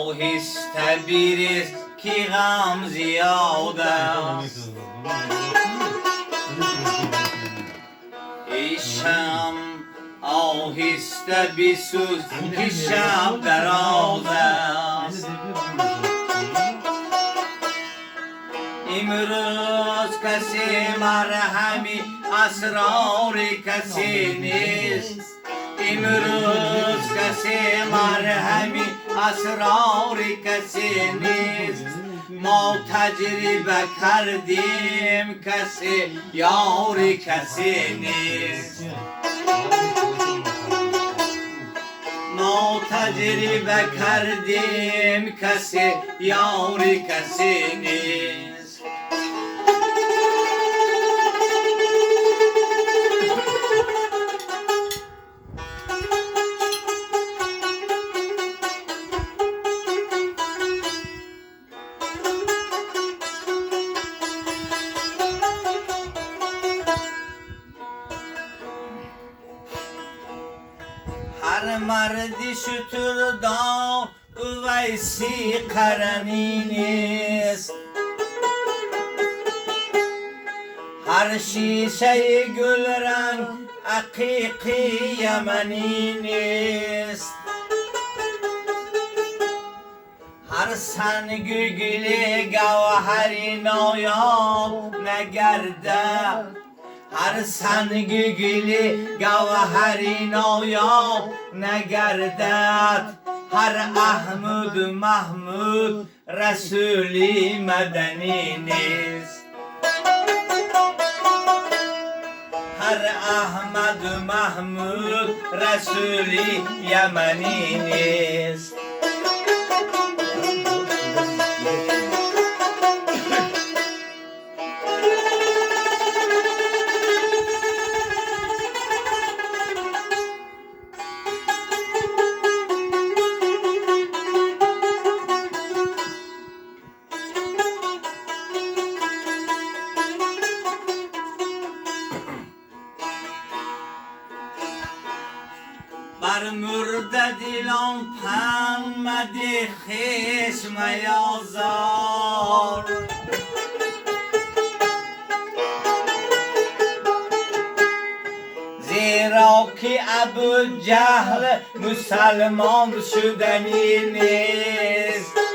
آهسته بریز که غم زیاد است ای شم آهسته بسوز که شب دراز است امروز کسی مرهمی اسرار کسی نیست امروز کسی مرهمی اسرار کسی نیست ما تجربه کردیم کسی یار کسی نیست ما تجربه کردیم کسی یار کسی نیست هر مردی شتر دار ویسی قرنی نیست هر شیشه گل رنگ عقیقی یمنی نیست هر سنگ گلی گوهری نایاب نگردد هر سنگ گلی گوهری نایاب نگردد هر احمد محمود رسولی مدنی نیست هر احمد محمود رسولی یمنی نیست بر مرده دلان پن مده خشم یازار زیرا که ابو جهل مسلمان شدنی نیست